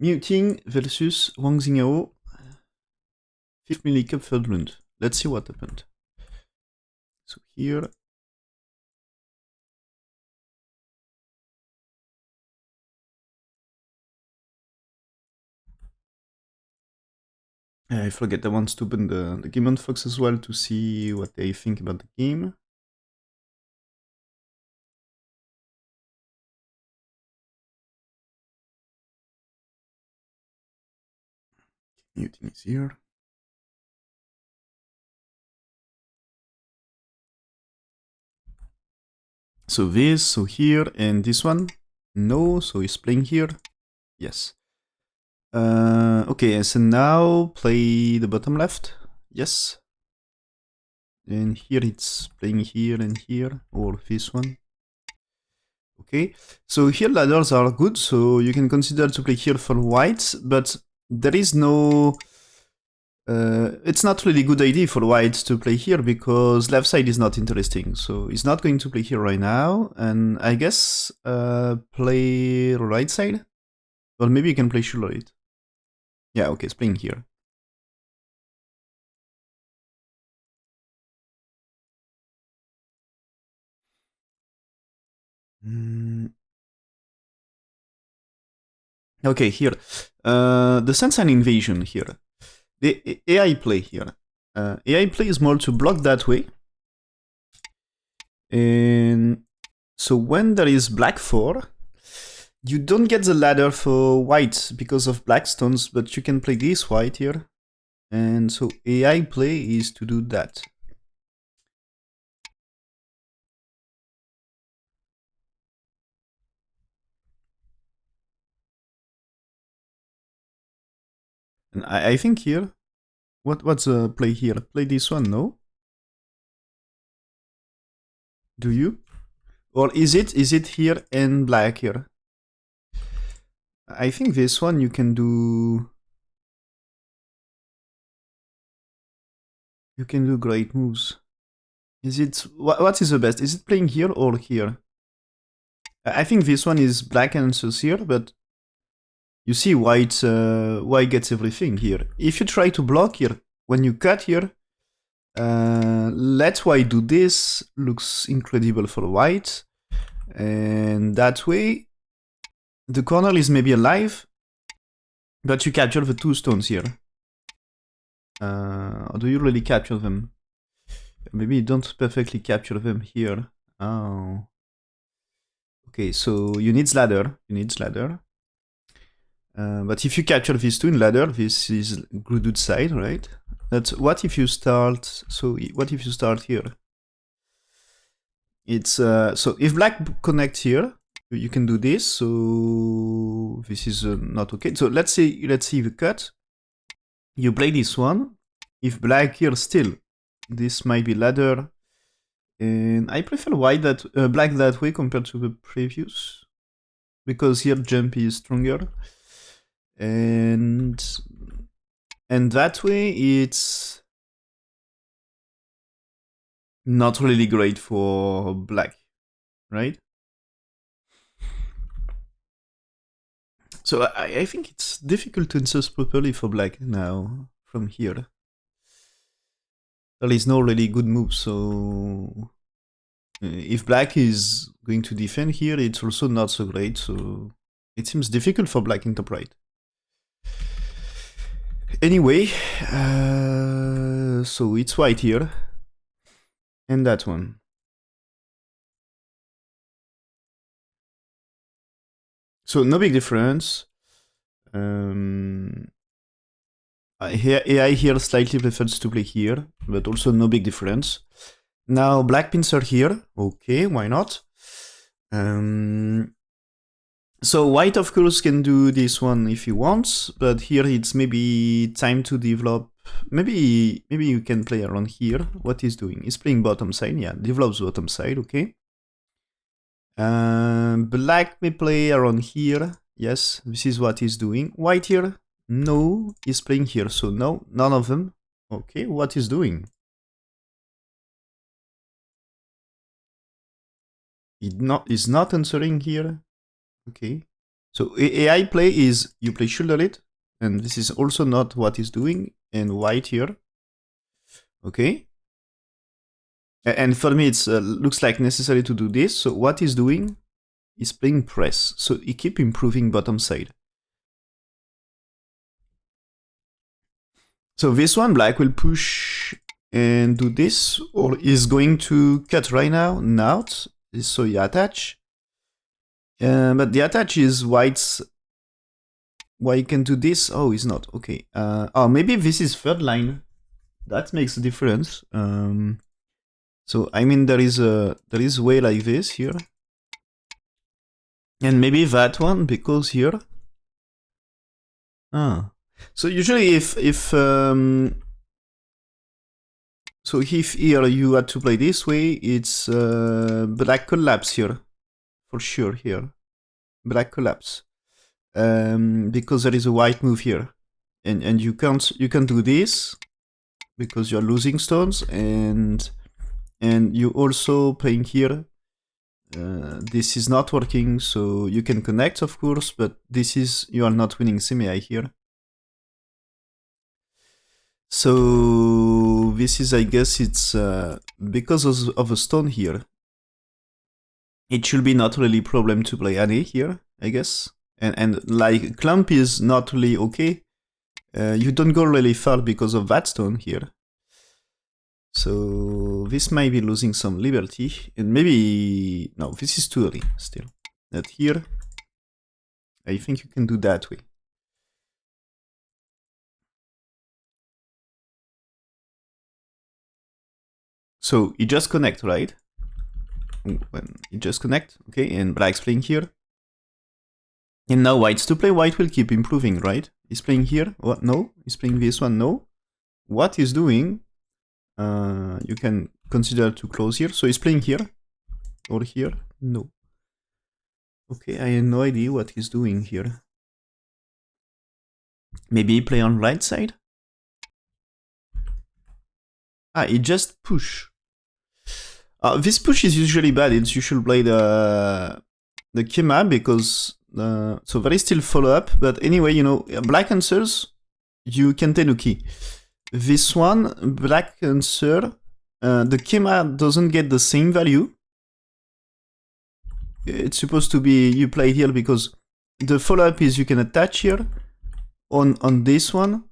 Yuting versus Wang Xinghao. 5th MLILY Cup third round. Let's see what happened. So here. I forget, I want to open the game on Fox as well to see what they think about the game. Yuting is here. So this, so here, and this one. No, so he's playing here. Yes. Okay, so now play the bottom left. Yes. And here it's playing here and here, or this one. Okay, so here ladders are good, so you can consider to play here for white, but there is no... it's not really good idea for white to play here because left side is not interesting, so he's not going to play here right now, and I guess play right side? Or maybe you can play right. Yeah, okay, it's playing here. Okay, here. The sense and invasion here. The AI play here. AI play is more to block that way. And so when there is black 4, you don't get the ladder for white because of black stones, but you can play this white here. And so AI play is to do that. And I think here, what's the play here? Play this one, no? Do you? Or is it here and black here? I think this one you can do... You can do great moves. Is it... What is the best? Is it playing here or here? I think this one is black answers here, but you see white gets everything here. If you try to block here, when you cut here, let white do this, looks incredible for white, and that way the corner is maybe alive, but you capture the 2 stones here. Or do you really capture them? Maybe you don't perfectly capture them here. Oh. Okay, so you need ladder. But if you capture these 2 in ladder, this is good side, right? But what if you start... So what if you start here? It's so if black connects here, you can do this. So this is not okay. So let's see the cut. You play this one. If black here still, this might be ladder. And I prefer white black that way compared to the previous, because here jump is stronger. And that way it's not really great for black, right? So I think it's difficult to insert properly for black now from here. There is no really good move, so if black is going to defend here, it's also not so great, so it seems difficult for black interpret. Anyway, so it's white here, and that one. So no big difference. AI here slightly prefers to play here, but also no big difference. Now black pins are here. Okay, why not? So white of course can do this one if he wants, but here it's maybe time to develop. Maybe you can play around here. What he's doing? He's playing bottom side. Yeah, develops bottom side. Okay. Black may play around here. Yes, this is what he's doing. White here. No, he's playing here. So no, none of them. Okay, what he's doing? He's not answering here. Okay. So AI play is you play shoulder it, and this is also not what he's doing, and white here. Okay. And for me, it's looks like necessary to do this. So what he's doing is playing press. So he keep improving bottom side. So this one, black will push and do this, or is going to cut right now. Not. So you attach. But the attach is white's. Why you can do this? Oh, it's not. Okay. Oh, maybe this is third line. That makes a difference. So I mean there is way like this here. And maybe that one, because here. So usually so if here you had to play this way, it's black collapse here. For sure here. Black collapse. Because there is a white move here. And you can't do this because you're losing stones, and you also playing here. This is not working, so you can connect, of course, but you are not winning semi here. So this is, I guess, it's because of a stone here. It should be not really problem to play any here, I guess. And like clump is not really okay. You don't go really far because of that stone here. So this might be losing some liberty, and maybe no, this is too early still. That here, I think you can do that way. So you just connect, right? When you just connect, okay, and black's playing here. And now white's to play, white will keep improving, right? He's playing here, what? No, he's playing this one, no. What he's doing, you can consider to close here. So he's playing here, or here, no. Okay, I have no idea what he's doing here. Maybe he play on right side? Ah, he just push. This push is usually bad. You should play the Kima because so there is still follow up. But anyway, you know, black answers, you can tenuki. This one, black answer, the Kima doesn't get the same value. It's supposed to be you play here because the follow up is you can attach here on this one.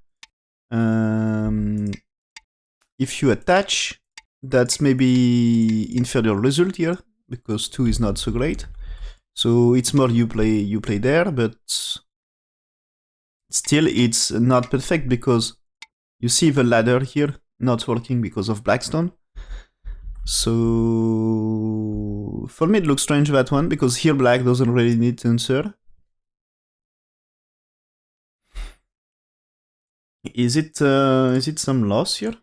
If you attach, that's maybe inferior result here because 2 is not so great. So it's more you play there, but still it's not perfect because you see the ladder here not working because of blackstone. So for me it looks strange that one because here black doesn't really need to answer. Is it some loss here?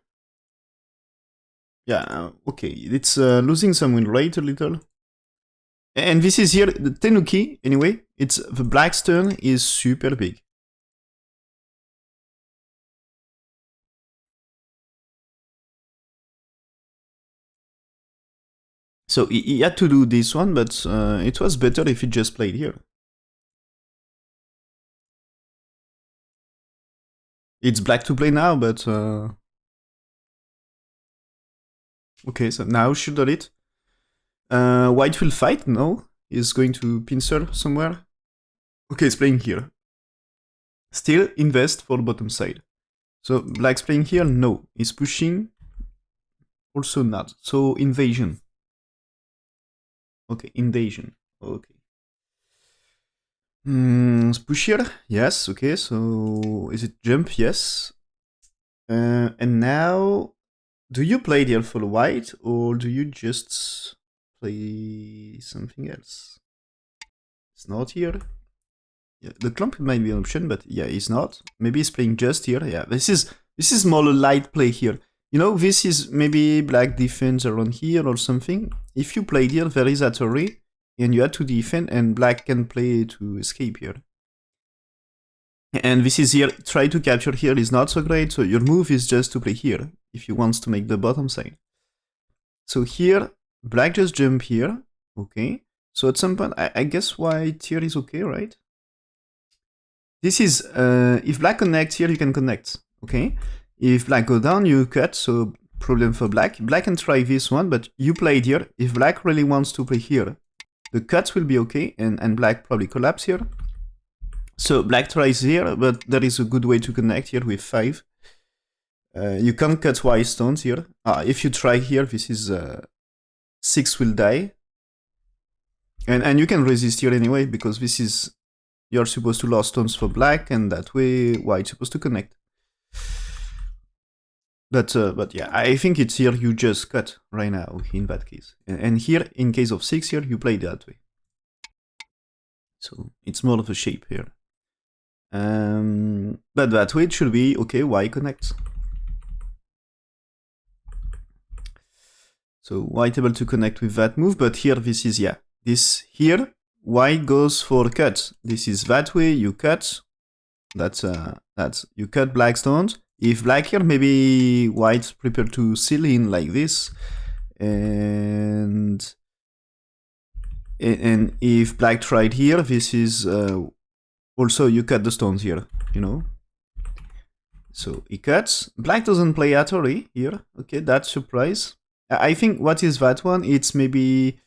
Yeah, okay, it's losing some win rate a little. And this is here, the tenuki, anyway, it's the black's turn is super big. So he had to do this one, but it was better if he just played here. It's black to play now, but okay, so now shoulder it. White will fight, no? He's going to pincer somewhere. Okay, he's playing here. Still invest for bottom side. So black's playing here, no. He's pushing, also not. So invasion. Okay, invasion. Okay. Push here, yes, okay, so is it jump? Yes. And now, do you play the alpha white or do you just play something else? It's not here. Yeah, the clump might be an option, but yeah, it's not. Maybe he's playing just here. Yeah, this is more a light play here. You know, this is maybe black defense around here or something. If you play here, there is that array, and you have to defend, and black can play to escape here. And this is here, try to capture here is not so great, so your move is just to play here, if you want to make the bottom side. So here, black just jump here, okay. So at some point, I guess white here is okay, right? this is, if black connects here, you can connect, okay? If black go down, you cut, so problem for black. Black can try this one, but you played here. If black really wants to play here, the cuts will be okay, and black probably collapse here. So black tries here, but there is a good way to connect here with 5. You can't cut white stones here. If you try here, this is 6 will die. And you can resist here anyway, because this is, you're supposed to lose stones for black, and that way white's supposed to connect. But yeah, I think it's here you just cut right now in that case. And here, in case of 6 here, you play that way. So it's more of a shape here. But that way it should be, okay, white connects. So white able to connect with that move, but here this is, yeah. This here, white goes for cut. This is that way, you cut. That's you cut black stones. If black here, maybe white prepare to seal in like this. And if black tried here, this is also you cut the stones here, you know. So he cuts. Black doesn't play Atari here. Okay, that's surprise. I think what is that one? It's maybe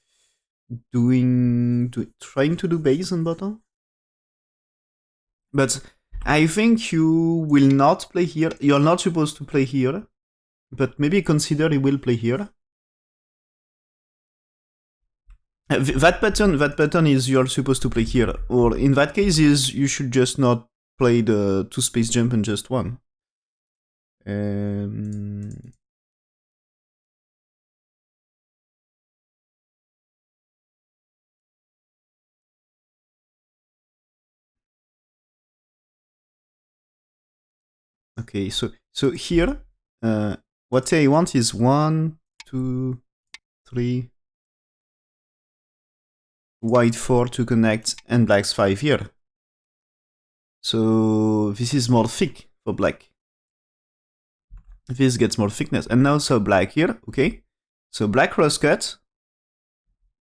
trying to do base on bottom. But I think you will not play here. You're not supposed to play here. But maybe consider he will play here. That pattern is you're supposed to play here. Or in that case is you should just not play the 2 space jump and just 1. Okay, so here, what I want is 1, 2, 3, white 4 to connect, and black's 5 here. So this is more thick for black. This gets more thickness. And now so black here, okay. So black cross cut.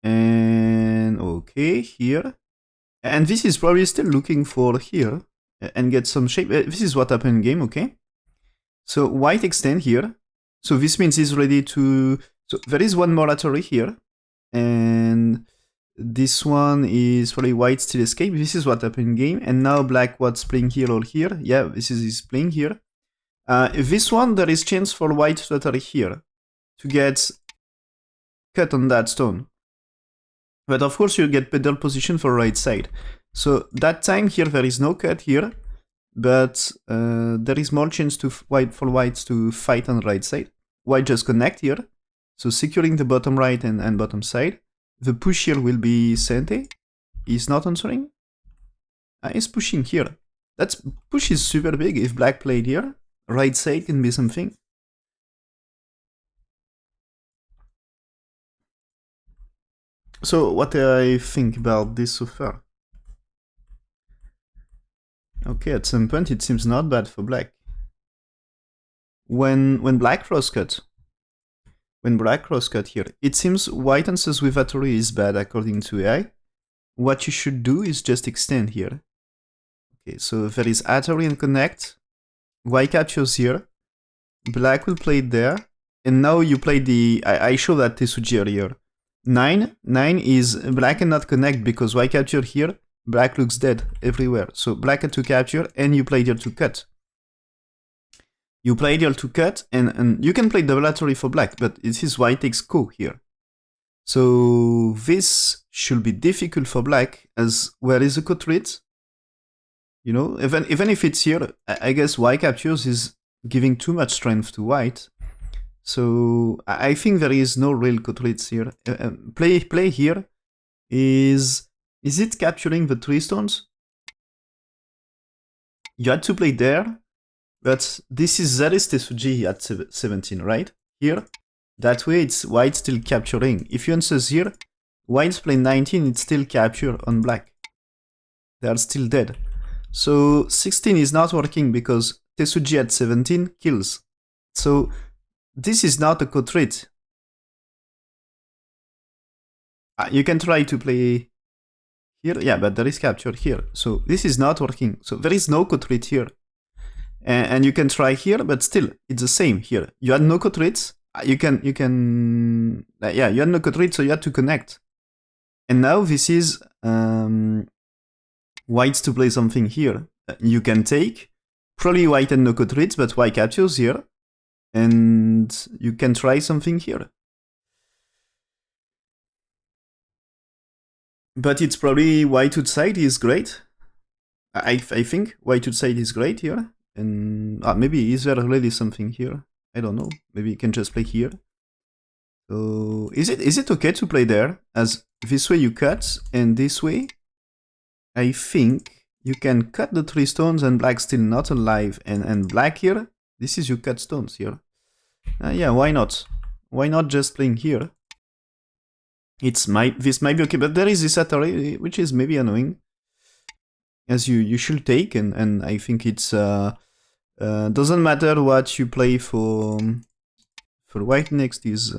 And okay, here. And this is probably still looking for here. And get some shape. This is what happened in game, okay? So white extend here. So this means he's ready to... So there is one more Atari here. And this one is probably white still escape. This is what happened in game. And now black what's playing here or here. Yeah, this is his playing here. This one, there is chance for white to Atari here. To get cut on that stone. But of course you get better position for right side. So that time here there is no cut here, but there is more chance for white to fight on the right side. White just connect here, so securing the bottom right and bottom side. The push here will be Sente. He's not answering. He's pushing here. That push is super big. If black played here, right side can be something. So what do I think about this so far? Okay, at some point it seems not bad for black. When black crosscut here, it seems white answers with Atari is bad according to AI. What you should do is just extend here. Okay, so there is Atari and connect. White captures here. Black will play it there. And now you play the... I show that Tesuji earlier. 9 is black cannot connect because white capture here. Black looks dead everywhere. So black had to capture and you played here to cut. You played here to cut and you can play double Atari for black, but this is white takes ko here. So this should be difficult for black as where is the ko trait? You know, even if it's here, I guess white captures is giving too much strength to white. So I think there is no real ko traits here. Play here is it capturing the 3 stones? You had to play there, but this is Tesuji at 17, right? Here, that way it's white still capturing. If you answer here, white's play 19, it's still capture on black. They are still dead. So 16 is not working because Tesuji at 17 kills. So this is not a ko trait. You can try to play here. Yeah, but there is capture here. So this is not working. So there is no code read here. And you can try here, but still, it's the same here. You had no code reads. You had no code read, so you had to connect. And now this is white to play something here. You can take, probably white and no code reads, but white captures here. And you can try something here. But it's probably white outside is great. I think white outside is great here. And maybe is there really something here? I don't know. Maybe you can just play here. So is it okay to play there? As this way you cut, and this way, I think you can cut the 3 stones and black still not alive. And black here, this is you cut stones here. Yeah, why not? Why not just playing here? This might be okay, but there is this Atari, which is maybe annoying. As you should take, and I think it's doesn't matter what you play for white next is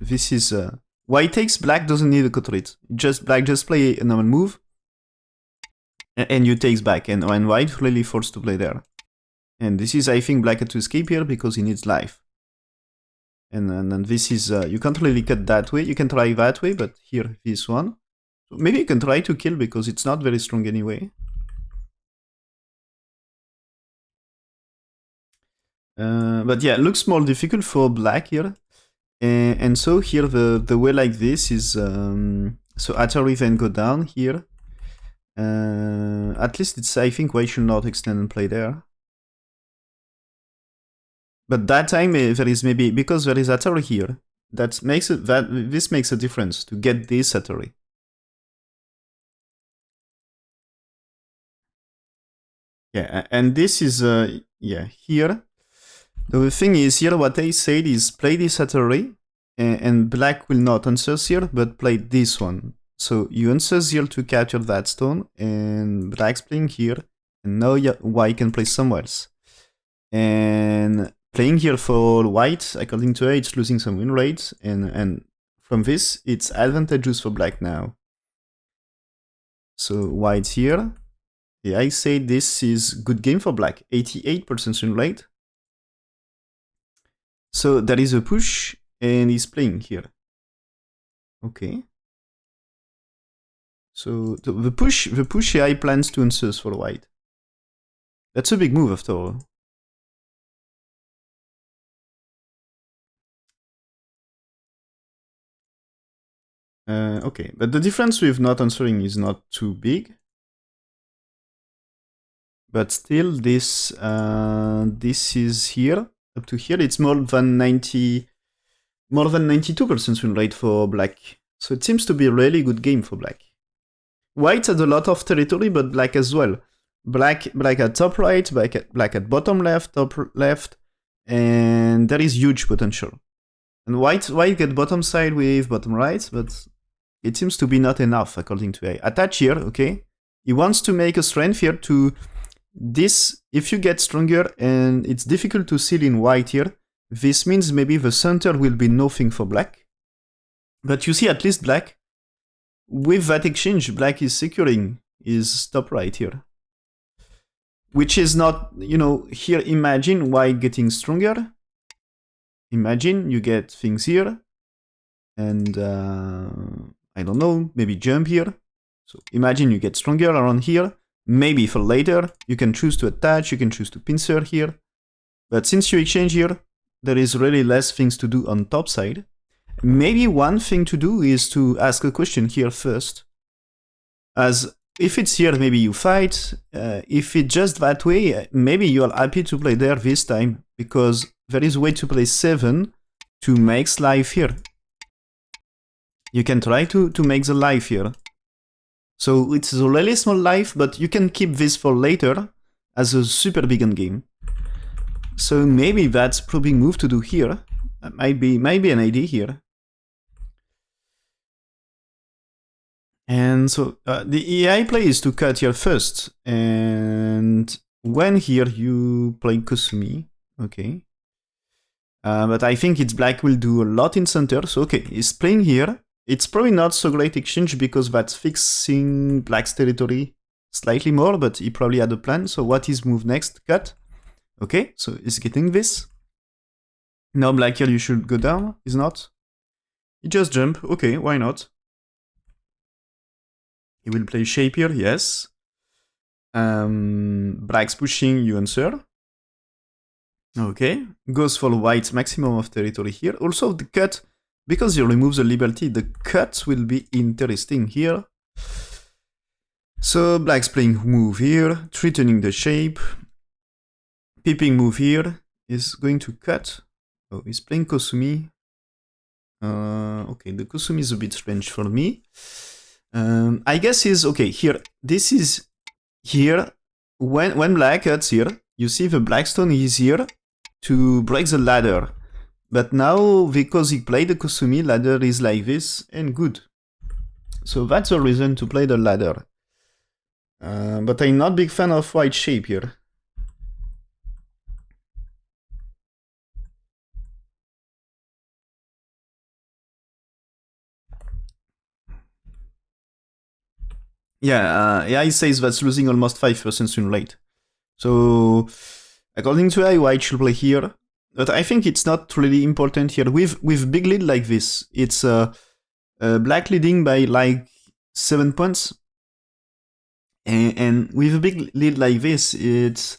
this is white takes, black doesn't need a code read. Black just play a normal move, and you takes back, and white really forced to play there. And this is, I think, black had to escape here because he needs life. And this is you can't really cut that way. You can try that way, but here this one. So maybe you can try to kill because it's not very strong anyway. But yeah, it looks more difficult for black here. And so here the way like this is so Atari then go down here. At least it's, I think, white should not extend and play there. But that time there is maybe, because there is Atari here, this makes a difference to get this Atari. Yeah, and this is here. The thing is here, what I said is play this Atari, and black will not answer here, but play this one. So you answer here to capture that stone, and black's playing here, and now white can play somewhere else. And playing here for white, according to her, it's losing some win rates, and from this, it's advantageous for black now. So white's here. Yeah, I say this is good game for black. 88% win rate. So there is a push, and he's playing here. Okay. So the push AI plans to answer for white. That's a big move after all. Okay, but the difference with not answering is not too big. But still, this is here. Up to here, it's more than 92% win rate for black. So it seems to be a really good game for black. White had a lot of territory, but black as well. Black at top right, black at bottom left, top left, and there is huge potential. And white get bottom side with bottom right, but it seems to be not enough according to AI. Attach here, okay? He wants to make a strength here to this. If you get stronger and it's difficult to seal in white here, this means maybe the center will be nothing for black. But you see, at least black, with that exchange, black is securing his top right here. Which is not, here imagine white getting stronger. Imagine you get things here. And, I don't know, maybe jump here. So imagine you get stronger around here. Maybe for later, you can choose to attach, you can choose to pincer here. But since you exchange here, there is really less things to do on top side. Maybe one thing to do is to ask a question here first. As if it's here, maybe you fight. If it's just that way, maybe you are happy to play there this time, because there is a way to play 7 to make life here. You can try to make the life here. So it's a really small life, but you can keep this for later as a super big end game. So maybe that's a probing move to do here. That might be an idea here. And so the AI play is to cut here first. And when here you play Kosumi, okay. But I think it's black will do a lot in center. So okay, he's playing here. It's probably not so great exchange because that's fixing black's territory slightly more, but he probably had a plan. So what is move next? Cut. Okay, so he's getting this. Now black here, you should go down, is not? He just jump. Okay, why not? He will play shape here, yes. Black's pushing, you answer. Okay, goes for white's maximum of territory here. Also the cut, because you remove the liberty, the cut will be interesting here. So black's playing move here, threatening the shape. Peeping move here is going to cut. Oh, he's playing Kosumi. Okay, the Kosumi is a bit strange for me. I guess is okay here. This is here. When black cuts here, you see the black stone is here to break the ladder. But now, because he played the Kosumi, ladder is like this, and good. So that's the reason to play the ladder. But I'm not big fan of white shape here. Yeah, AI says that's losing almost 5% win rate. So, according to AI, white should play here. But I think it's not really important here. With big lead like this, it's black leading by like 7 points. And with a big lead like this, it's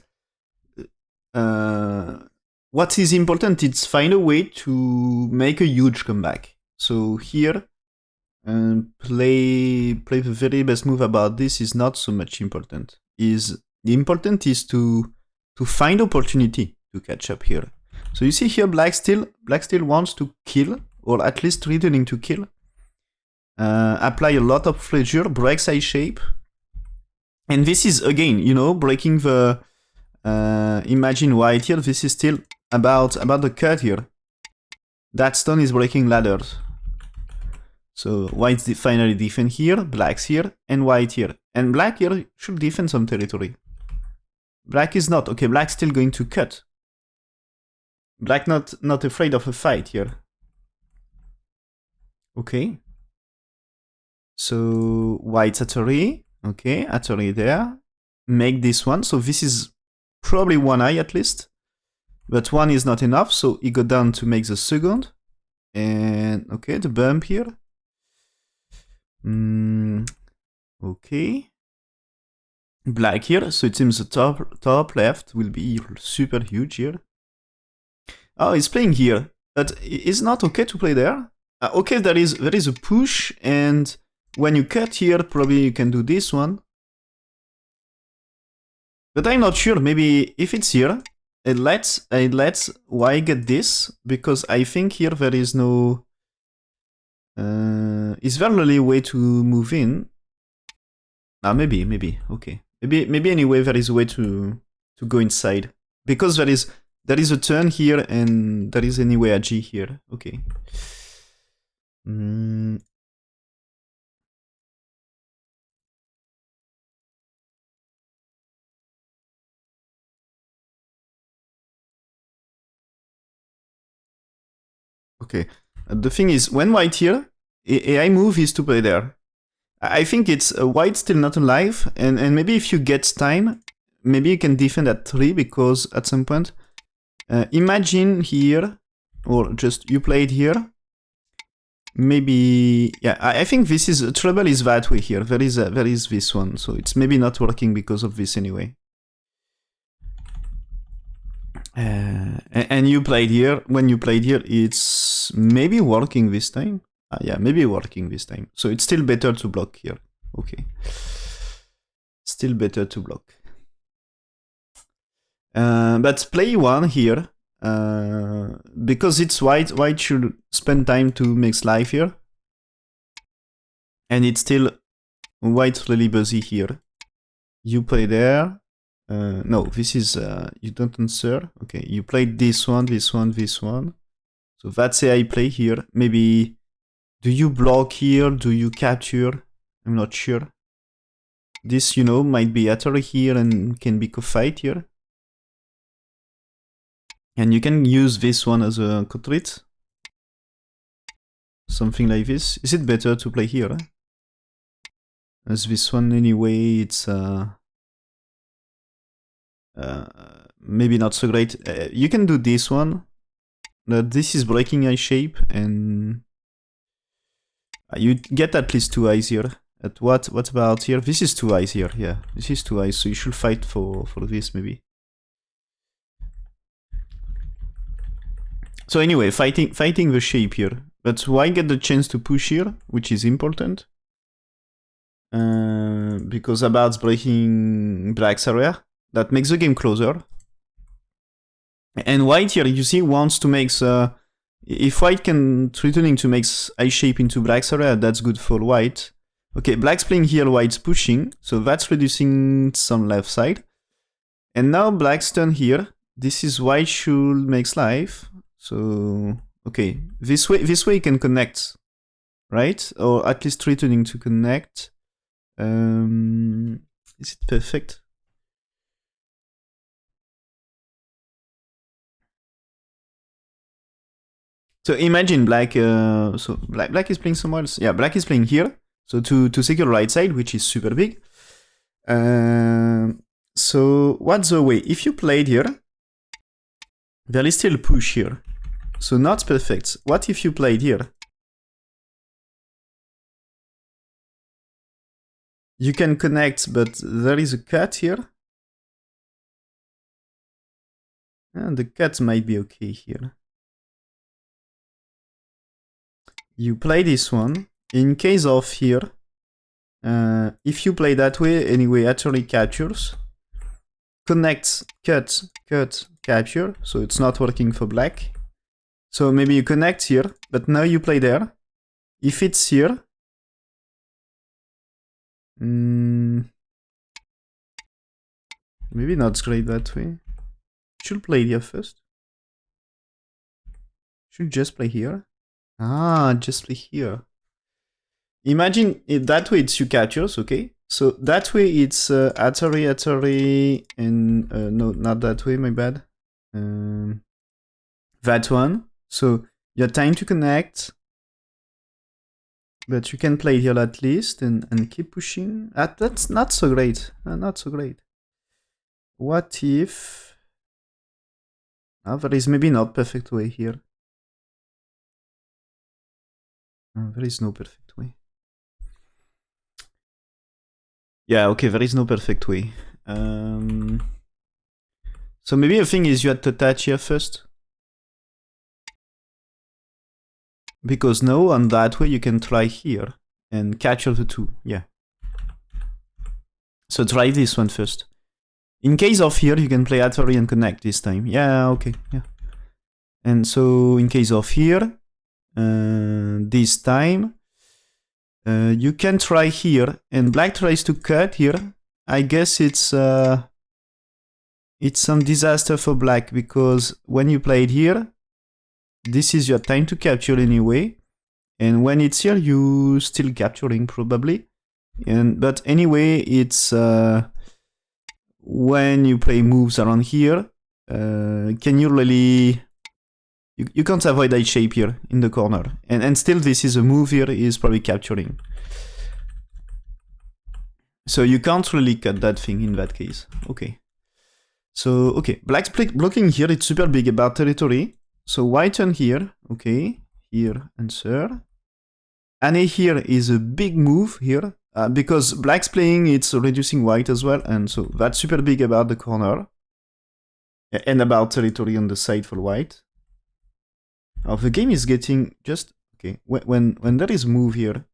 what is important is find a way to make a huge comeback. So here, play the very best move about this is not so much important. The important is to find opportunity to catch up here. So you see here, black still wants to kill, or at least returning to kill. Apply a lot of pressure, breaks eye shape. And this is, again, you know, breaking the... imagine white here, this is still about the cut here. That stone is breaking ladders. So white's finally defend here, black's here, and white here. And black here should defend some territory. Black is not. Okay, black's still going to cut. Black not afraid of a fight here. Okay. So white's Atari. Okay, Atari there. Make this one. So this is probably one eye at least. But one is not enough, so he go down to make the second. And okay, the bump here. Okay. Black here, so it seems the top left will be super huge here. Oh, he's playing here, but it's not okay to play there. Okay, there is a push, and when you cut here, probably you can do this one. But I'm not sure. Maybe if it's here, it lets Y get this, because I think here there is no. Is there really a way to move in? Maybe. Okay. Maybe anyway there is a way to go inside, because there is a turn here and there is anyway a G here. Okay. Okay. The thing is, when white here, AI move is to play there. I think it's white still not alive, and maybe if you get time, maybe you can defend at 3, because at some point, imagine here, or just you played here, maybe, yeah, I think this is, trouble is that way here, there is this one, so it's maybe not working because of this anyway. And you played here, when you played here, it's maybe working this time. Yeah, maybe working this time. So it's still better to block here. Okay. Still better to block. But play one here. Because it's white, white should spend time to make life here. And it's still white really busy here. You play there. No, this is, you don't answer. Okay, you played this one, this one, this one. So that's AI play here. Maybe, do you block here? Do you capture? I'm not sure. This, you know, might be Atari here and can be co-fight here. And you can use this one as a co-treat. something like this. Is it better to play here? As this one anyway, it's maybe not so great. You can do this one. This is breaking eye shape, and you get at least 2 eyes here. At what about here? This is 2 eyes here. Yeah, this is 2 eyes. So you should fight for this maybe. So anyway, fighting the shape here. But why get the chance to push here, which is important? Because about breaking black's area, that makes the game closer. And white here, you see, wants to make if white can threatening to make eye shape into black's area, that's good for white. Okay, black's playing here, white's pushing, so that's reducing some left side. And now black's turn here. This is white should make life. So okay, this way you can connect, right? Or at least threatening to connect. Is it perfect? So imagine black. So black is playing somewhere else. Yeah, black is playing here. So to secure right side, which is super big. So what's the way? If you played here, there is still a push here. So not perfect. What if you played here? You can connect, but there is a cut here. And the cut might be okay here. You play this one. In case of here, if you play that way, anyway, actually captures. Connects, cut, capture. So it's not working for black. So maybe you connect here, but now you play there. If it's here, maybe not great that way. Should play here first. Should just play here. Ah, just play here. Imagine it that way it's you captures, okay? So that way it's Atari, and no, not that way, my bad. That one. So you have time to connect, but you can play here at least and keep pushing. That's not so great. Not so great. What if? There is maybe not perfect way here. There is no perfect way. Yeah, okay, there is no perfect way. So maybe the thing is you had to touch here first. Because now on that way you can try here and capture the two, yeah. So try this one first. In case of here, you can play Atari and connect this time. Yeah, okay, yeah. And so in case of here, this time, you can try here, and black tries to cut here. I guess it's some disaster for black, because when you play it here, this is your time to capture anyway, and when it's here, you still capturing probably. But anyway, it's when you play moves around here, can you really? You can't avoid that shape here in the corner, and still this is a move here is probably capturing. So you can't really cut that thing in that case. Okay. So okay, black's blocking here. It's super big about territory. So white turn here. Okay, here answer. And here is a big move here. Because black's playing, it's reducing white as well, and so that's super big about the corner and about territory on the side for white. Now the game is getting just okay when there is move here,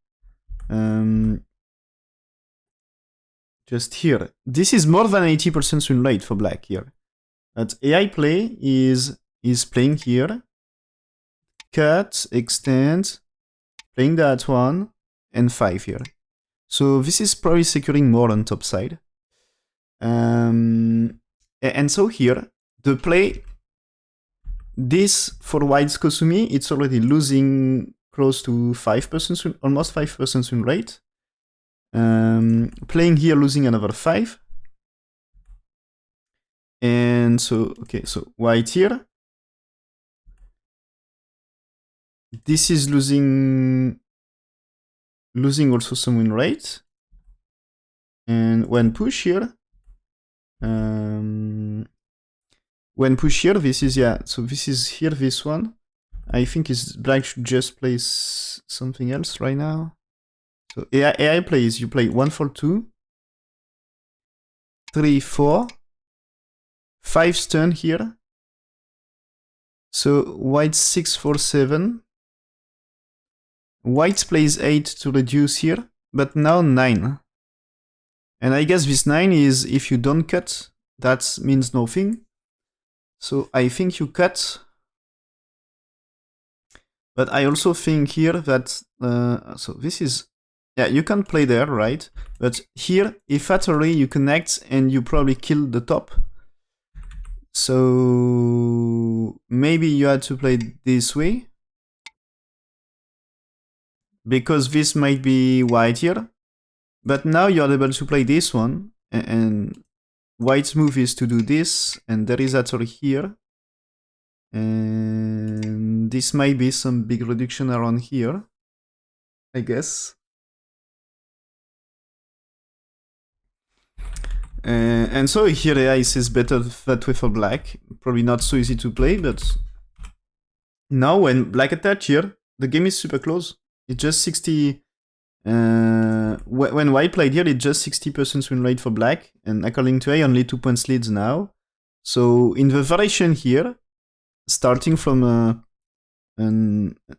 just here. This is more than 80% win rate for black here. But AI play is playing here, cut, extend, playing that one, and 5 here. So this is probably securing more on top side. And so here, the play, this for white's Kosumi, it's already losing close to 5%, almost 5% win rate. Playing here, losing another 5. And so, okay, so white here. This is losing also some win rate. And when push here, this is, yeah, so this is here, this one. I think is black should just play something else right now. So AI plays, you play 1 for 2, 3, 4, 5 stun here. So white 6, 4, 7. White plays 8 to reduce here, but now 9. And I guess this 9 is if you don't cut, that means nothing. So I think you cut. But I also think here that, so this is, yeah, you can play there, right? But here, if fatally you connect and you probably kill the top. So maybe you had to play this way. Because this might be white here. But now you're able to play this one. And white's move is to do this. And there is actually here. And this might be some big reduction around here, I guess. And so here AI is better that way for black. Probably not so easy to play, but now when black attach here, the game is super close. It's just 60. When white played here, it's just 60% win rate for black, and according to AI, only 2 points leads now. So in the variation here, starting from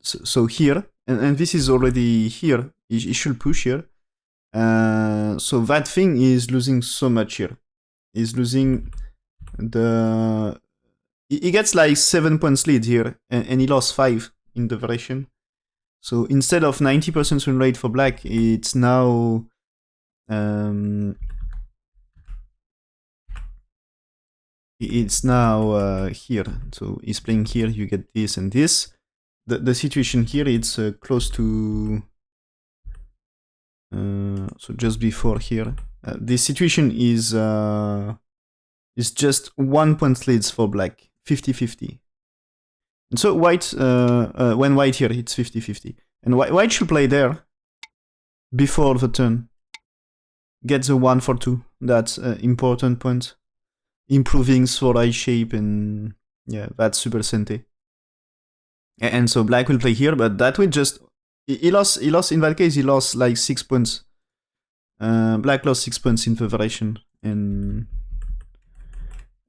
so here, and this is already here, it should push here. So that thing is losing so much here. He's losing the... He gets like 7 points lead here, and he lost 5 in the variation. So instead of 90% win rate for black, it's now... it's now here. So he's playing here, you get this and this. The situation here, it's close to... so just before here. The situation is just 1 point leads for black, 50-50. And so white, when white here, it's 50-50. And white should play there before the turn. Get the 1 for 2. That's an important point. Improving sword eye shape, and yeah, that's super sente. And so black will play here, but that will just... He lost, in that case, he lost like 6 points. Black lost 6 points in the variation, and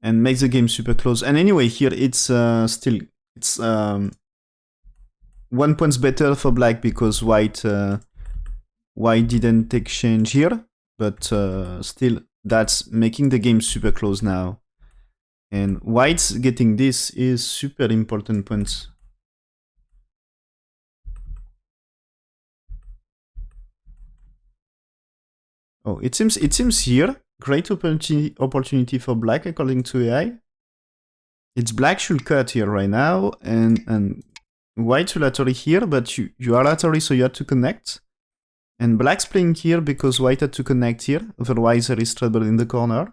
makes the game super close. And anyway, here it's still... It's 1 point better for black because white didn't exchange here, but still that's making the game super close now. And white's getting this is super important points. Oh, it seems here great opportunity for black according to AI. It's black should cut here right now, and white will laterally here, but you are laterally, so you have to connect. And black's playing here because white had to connect here, otherwise there is trouble in the corner.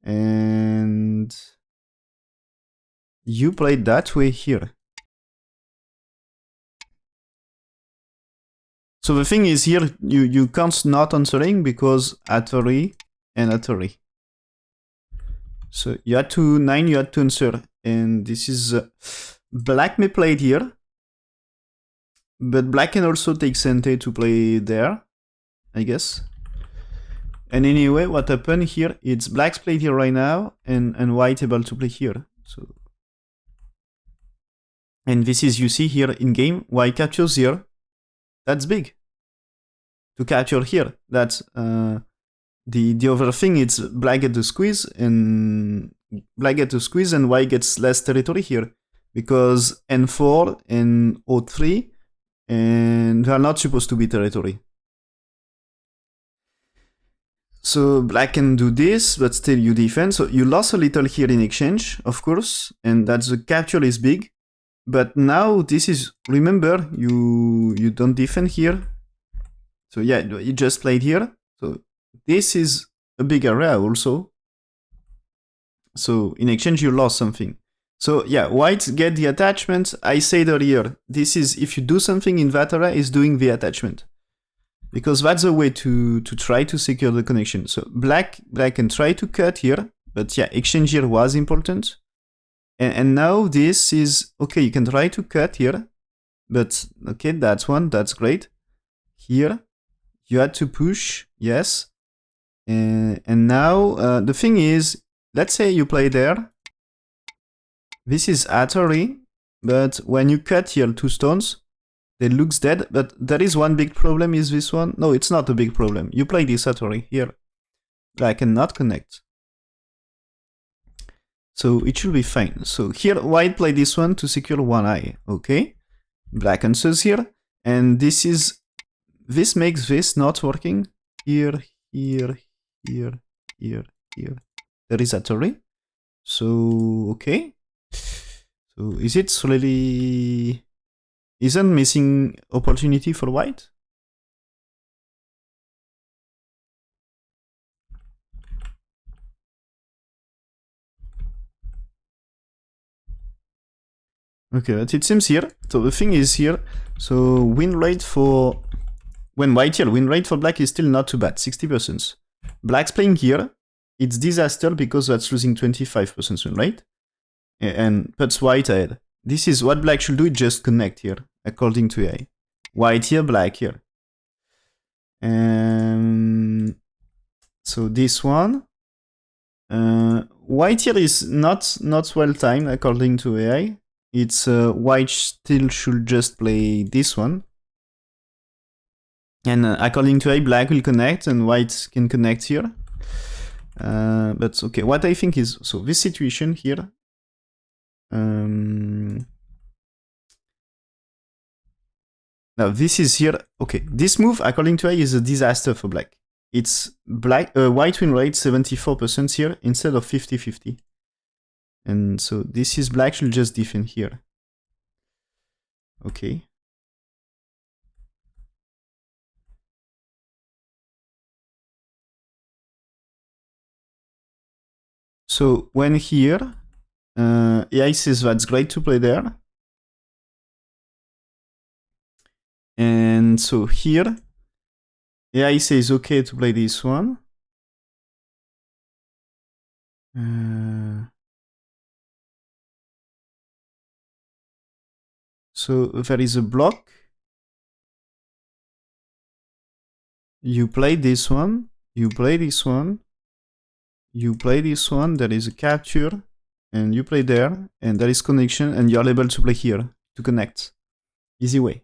And you played that way here. So the thing is here, you can't not answering because Atari and Atari. So you had to 9, you had to answer, and this is black may play it here, but black can also take Sente to play there, I guess. And anyway, what happened here? It's black's played here right now, and white able to play here. So, and this is, you see here in game, white captures here. That's big. To capture here, that's the other thing. It's black get the squeeze, and white gets less territory here because N4 and O3, and they are not supposed to be territory. So black can do this, but still you defend. So you lost a little here in exchange, of course, and that's the capture is big. But now this is, remember, you don't defend here. So yeah, you just played here. So this is a big area also. So in exchange, you lost something. So yeah, white get the attachment. I said earlier, this is if you do something in that area, is doing the attachment. Because that's a way to try to secure the connection. So black can try to cut here, but yeah, exchange here was important. And now this is, okay, you can try to cut here, but okay, that's one, that's great. Here, you had to push, yes. And now the thing is, let's say you play there. This is Atari, but when you cut here 2 stones, it looks dead, but there is one big problem, is this one? No, it's not a big problem. You play this Atari here. Black cannot connect. So it should be fine. So here, white play this one to secure one eye, okay? Black answers here, and this makes this not working. Here, here, here, here, here. There is Atari. So, okay. So is it really... Isn't missing opportunity for white? Okay, but it seems here. So the thing is here. So win rate for... When white here, win rate for black is still not too bad, 60%. Black's playing here. It's disaster because that's losing 25% win rate. And puts white ahead. This is what black should do, just connect here, according to AI. White here, black here. So this one. White here is not well timed, according to AI. It's white still should just play this one. And according to AI, black will connect and white can connect here. But okay, what I think is, so this situation here, now this is here, okay, this move according to AI is a disaster for black. It's white win rate 74% here instead of 50-50. And so this is black should just defend here. Okay. So when here, AI says that's great to play there. And so here, AI says okay to play this one. So there is a block. You play this one, you play this one, you play this one, there is a capture, and you play there, and there is connection, and you're able to play here to connect. Easy way.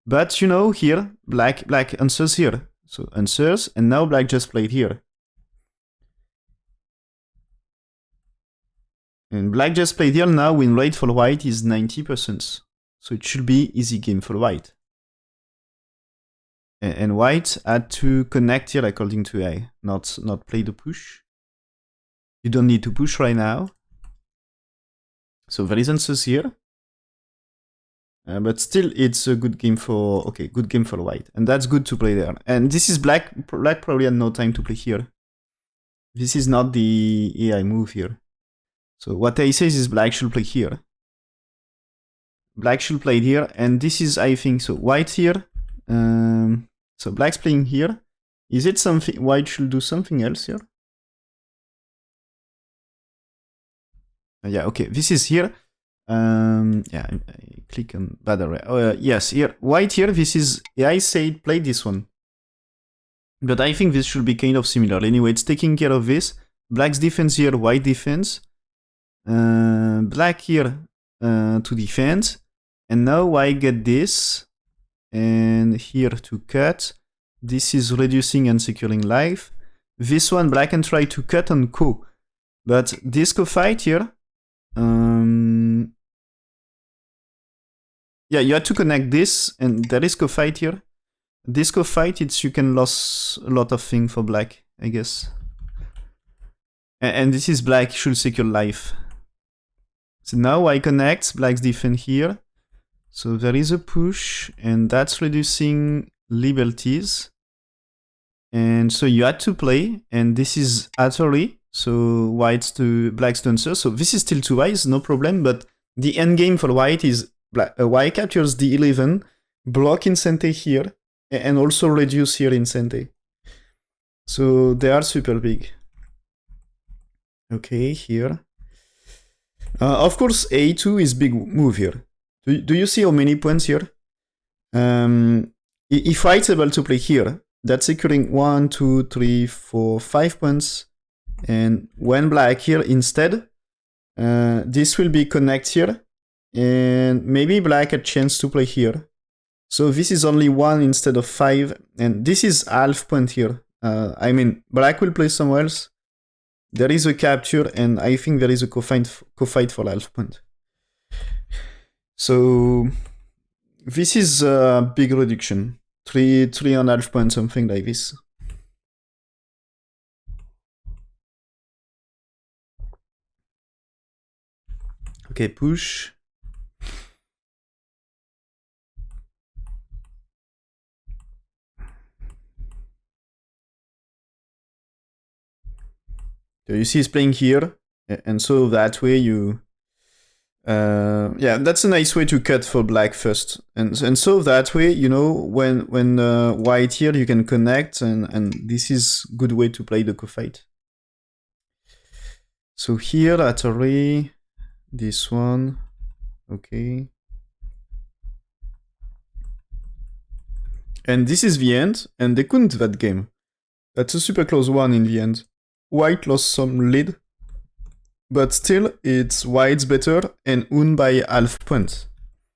But you know, here, black answers here. So answers, and now black just played here. And black just played here, now win rate for white is 90%. So it should be easy game for white. And white had to connect here according to AI, not play the push. You don't need to push right now. So there is answers here. But still, it's a good game for, okay, good game for white. And that's good to play there. And this is black probably had no time to play here. This is not the AI move here. So what AI says is black should play here. Black should play here, and this is, I think, so white here. So black's playing here. Is it something, white should do something else here? Yeah, okay, this is here. Yeah, I click on bad array. Yes, here, white here, this is, AI said play this one. But I think this should be kind of similar. Anyway, it's taking care of this. Black's defense here, white defense. Black here to defend. And now white get this. And here to cut. This is reducing and securing life. This one, black can try to cut and co. But this co-fight here, yeah, you have to connect this, and there is co-fight here. This co-fight, it's you can lose a lot of things for black, I guess. And this is black should secure life. So now I connect, black's defend here. So there is a push, and that's reducing liberties. And so you had to play, and this is Atari. So black's to answer. So this is still 2 eyes, no problem, but the end game for white is white captures the 11, block in Sente here, and also reduce here in Sente. So they are super big. Okay, here. Of course, A2 is big move here. Do you see how many points here? If white's able to play here, that's securing 1, 2, 3, 4, 5 points. And when black here instead, this will be connect here. And maybe black a chance to play here. So this is only 1 instead of 5. And this is half point here. I mean, black will play somewhere else. There is a capture, and I think there is a co-fight for half point. So this is a big reduction. 3.5 points, something like this. Okay, push. So you see he's playing here, and so that way you... yeah, that's a nice way to cut for black first. And so that way, you know, when white here, you can connect, and this is good way to play the co-fight. So here, Atari, this one, okay. And this is the end, and they couldn't that game. That's a super close one in the end. White lost some lead, but still it's white's better and won by half point.